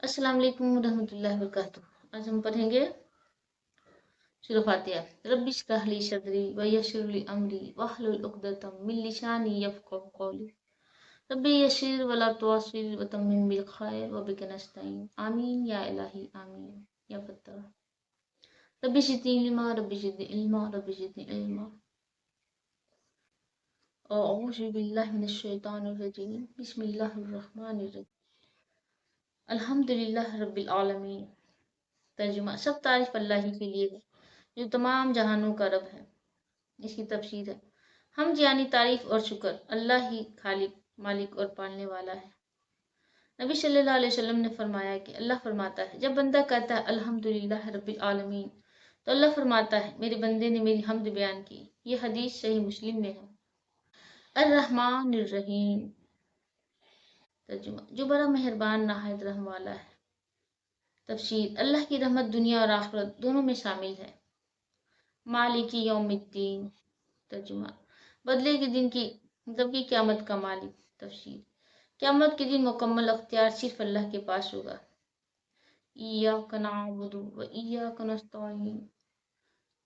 अस्सलाम वालेकुम रहमतुल्लाहि वबरकातुह। आज हम पढ़ेंगे सूरह फातिहा। रब्बि इश्रह ली सदरी व यस्सिर ली अमरी वहलुल उक़दतम मिन लिसानी यफ़क़हू क़ौली। रब्बि यस्सिर व ला तुअस्सिर व तम्मिम बिल खैर व बिक नस्तईन। आमीन या इलाही आमीन या फत्ताह। Rabbi ज़िदनी इल्मा rabbi ज़िदनी इल्मा rabbi ज़िदनी इल्मा। अऊज़ु बिल्लाहि मिनश शैतानिर रजीम। बिस्मिल्लाहिर रहमानिर रहीम। अल्हम्दुलिल्लाह रब्बिल आलमीन। तर्जुमा: सब तारीफ अल्लाह ही के लिए है जो तमाम जहानों का रब है। इसकी तफसीर है: हम यानी तारीफ और शुक्र अल्लाह ही खालिक, मालिक और पालने वाला है। नबी सल्लल्लाहु अलैहि वसल्लम ने फरमाया कि अल्लाह फरमाता है, जब बंदा कहता है अल्हम्दुलिल्लाह रब्बिल आलमीन, तो अल्लाह फरमाता है, मेरे बंदे ने मेरी हम्द बयान की। ये हदीस सही मुस्लिम में है। अर्रहमानिर रहीम। तर्जुमा: जो बड़ा मेहरबान नहायत रहम वाला है। तफसीर: अल्लाह की रहमत दुनिया और आखिरत दोनों में शामिल है। मालिकी यौमिद्दीन। तर्जुमा: बदले के दिन की मतलब कि क़यामत का मालिक। तफसीर: क़यामत के दिन मुकम्मल अख्तियार सिर्फ अल्लाह के पास होगा। इय्याका नअबुदु व इय्याका नस्तईन।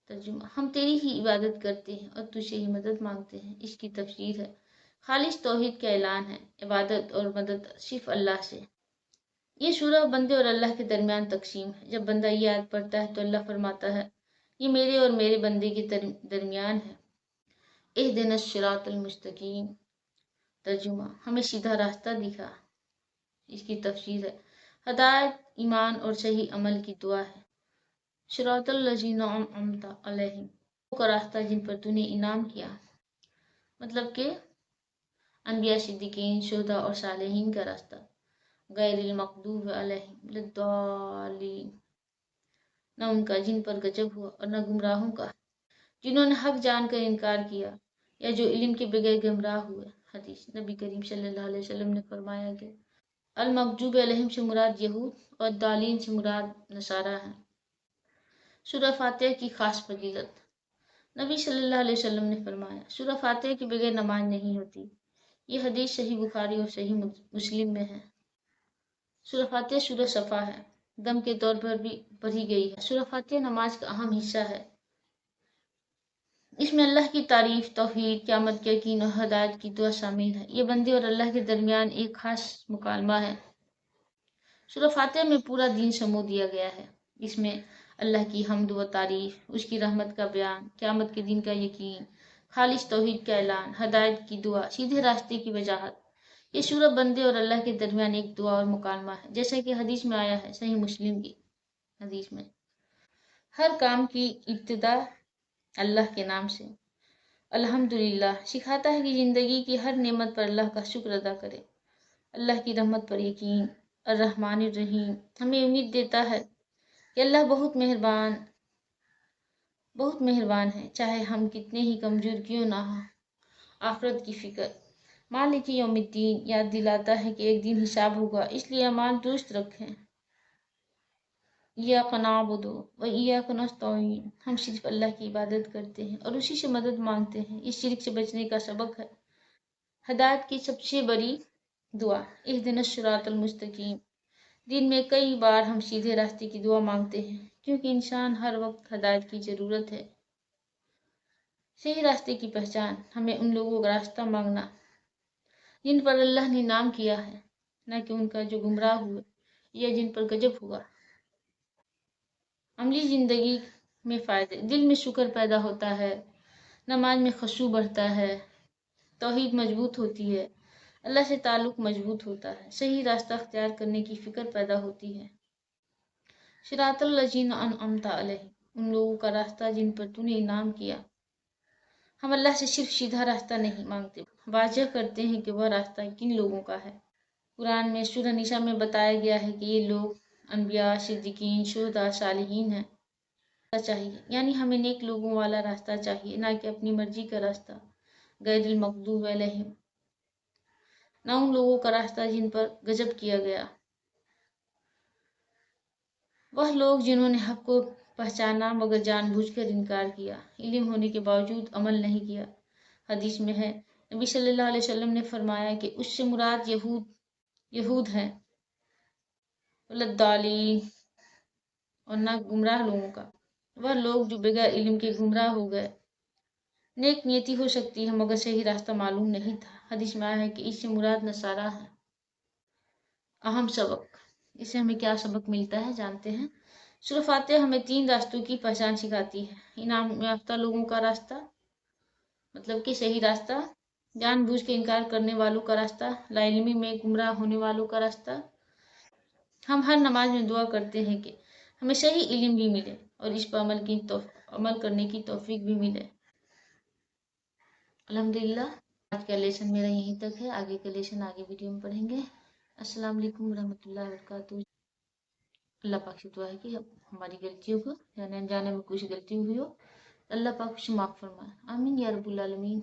तर्जुमा: हम तेरी ही इबादत करते हैं और तुझसे ही मदद मांगते हैं। इसकी तफसीर है: खालिस तौहीद का ऐलान है, इबादत और मदद सिर्फ अल्लाह से। ये सूरह बंदे और अल्लाह के दरमियान तकसीम है। जब बंदा ये आयत पढ़ता है तो अल्लाह फरमाता है, ये मेरे और मेरे बंदे के दरमियान है। इहदिनस सिरातल मुस्तकीम। तर्जुमा: हमें सीधा रास्ता दिखा। इसकी तफसीर है: हदायत, ईमान और सही अमल की दुआ है। सिरातल लज़ीना अनअमता अलैहिम, का रास्ता जिन पर तूने इनाम किया। मतलब कि अनबिया, सिद्दीकीन, शुहदा और सालेहीन का रास्ता। गैरिल मग़दूबि अलैहिम वलद्दालिन, न उनका जिन पर गजब हुआ और न गुमराहों का, जिन्होंने हक जानकर इनकार किया या जो इल्म के बगैर गुमराह हुए। हदीस: नबी करीम सल्लल्लाहु अलैहि वसल्लम ने फरमाया कि अल मग़दूब अलैहिम से मुराद यहूद और दालीन से मुराद नसारा है। सूरह फातिहा की खास फजीलत। नबी सल्लल्लाहु अलैहि वसल्लम ने फरमाया, सूरह फातिहा के बगैर नमाज नहीं होती। ये हदीस सही बुखारी और सही मुस्लिम में है। सूरह फातिहा सूरह सफ़ा है, दम के तौर पर भी पढ़ी गई है। सूरह फातिहा नमाज का अहम हिस्सा है। इसमें अल्लाह की तारीफ, तौहीद, क़यामत के यकीन और हदायत की दुआ शामिल है। ये बंदे और अल्लाह के दरमियान एक खास मुकालमा है। सूरह फातिहा में पूरा दीन समो दिया गया है। इसमें अल्लाह की हम्द व तारीफ, उसकी रहमत का बयान, क़यामत के दिन का यकीन, खालिस तौहीद का ऐलान, हदायत की दुआ, सीधे रास्ते की वजाहत। ये सूरह बंदे और अल्लाह के दरमियान एक दुआ और मुकालमा है, जैसा कि हदीस में आया है, सही मुस्लिम की हदीस में। हर काम की इब्तिदा अल्लाह के नाम से। अल्हम्दुलिल्लाह सिखाता है कि ज़िंदगी की हर नेमत पर अल्लाह का शुक्र अदा करें। अल्लाह की रहमत पर यकीन। अर्रहमानिर रहीम हमें उम्मीद देता है कि अल्लाह बहुत मेहरबान है, चाहे हम कितने ही कमज़ोर क्यों ना हों। आखिरत की फ़िक्र। मालिकी यौमिद्दीन याद दिलाता है कि एक दिन हिसाब होगा, इसलिए अमाल दुरुस्त रखें। इय्याका नअबुदु व इय्याका नस्तईन, हम सिर्फ अल्लाह की इबादत करते हैं और उसी से मदद मांगते हैं। इस शिर्क से बचने का सबक है। हदायत की सबसे बड़ी दुआ इहदिनस सिरातल मुस्तकीम। दिन में कई बार हम सीधे रास्ते की दुआ मांगते हैं, क्योंकि इंसान हर वक्त हदायत की ज़रूरत है। सही रास्ते की पहचान, हमें उन लोगों का रास्ता मांगना जिन पर अल्लाह ने नाम किया है, न कि उनका जो गुमराह हुए या जिन पर गजब हुआ। अमली ज़िंदगी में फ़ायदे। दिल में शुक्र पैदा होता है, नमाज में खुशू बढ़ता है, तौहीद मजबूत होती है, अल्लाह से ताल्लुक़ मजबूत होता है, सही रास्ता अख्तियार करने की फ़िक्र पैदा होती है। सिरातल लज़ीना अनअमता अलैहिम, उन लोगों का रास्ता जिन पर तूने इनाम किया। हम अल्लाह से सिर्फ सीधा रास्ता नहीं मांगते, वाज़ह करते हैं कि वह रास्ता किन लोगों का है। कुरान में सूरह निसा में बताया गया है कि ये लोग अनबिया, सिद्दीकीन, शुहदा, सालिहीन हैं। चाहिए यानी हमें नेक लोगों वाला रास्ता चाहिए, ना कि अपनी मर्जी का रास्ता। गैरिल मग़दूब अलैहिम, ना उन लोगों का रास्ता जिन पर गजब किया गया। वह लोग जिन्होंने हक को पहचाना मगर जानबूझकर इनकार किया, इल्म होने के बावजूद अमल नहीं किया। हदीस में है, नबी सल्लल्लाहु अलैहि वसल्लम ने फरमाया कि उससे मुराद यहूद हैं। लद्दाली और ना गुमराह लोगों का, वह लोग जो बगैर इल्म के गुमराह हो गए। नेक नियति हो सकती है मगर सही रास्ता मालूम नहीं था। हदीस में आया है कि इससे मुराद नसारा है। अहम सबक, इससे हमें क्या सबक मिलता है जानते हैं। सूरह फातिहा हमें 3 रास्तों की पहचान सिखाती है। इनाम याफ्ता लोगों का रास्ता, मतलब कि सही रास्ता, जानबूझ के इनकार करने वालों का रास्ता, लाइल्मी में गुमराह होने वालों का रास्ता। हम हर नमाज में दुआ करते हैं कि हमें सही इल्म भी मिले और इस पर अमल करने की तौफीक भी मिले। अल्हम्दुलिल्लाह, आज का लेसन मेरा यहीं तक है। आगे का लेसन आगे वीडियो में पढ़ेंगे। अस्सलाम वालेकुम रहमतुल्लाहि व बरकातुहू। अल्लाह पाक से दुआ है कि हमारी गलतियों को, यानी अनजाने में कुछ गलती हुई हो, अल्लाह पाक उसे माफ़ फरमाए। आमीन या रब्बुल आलमीन।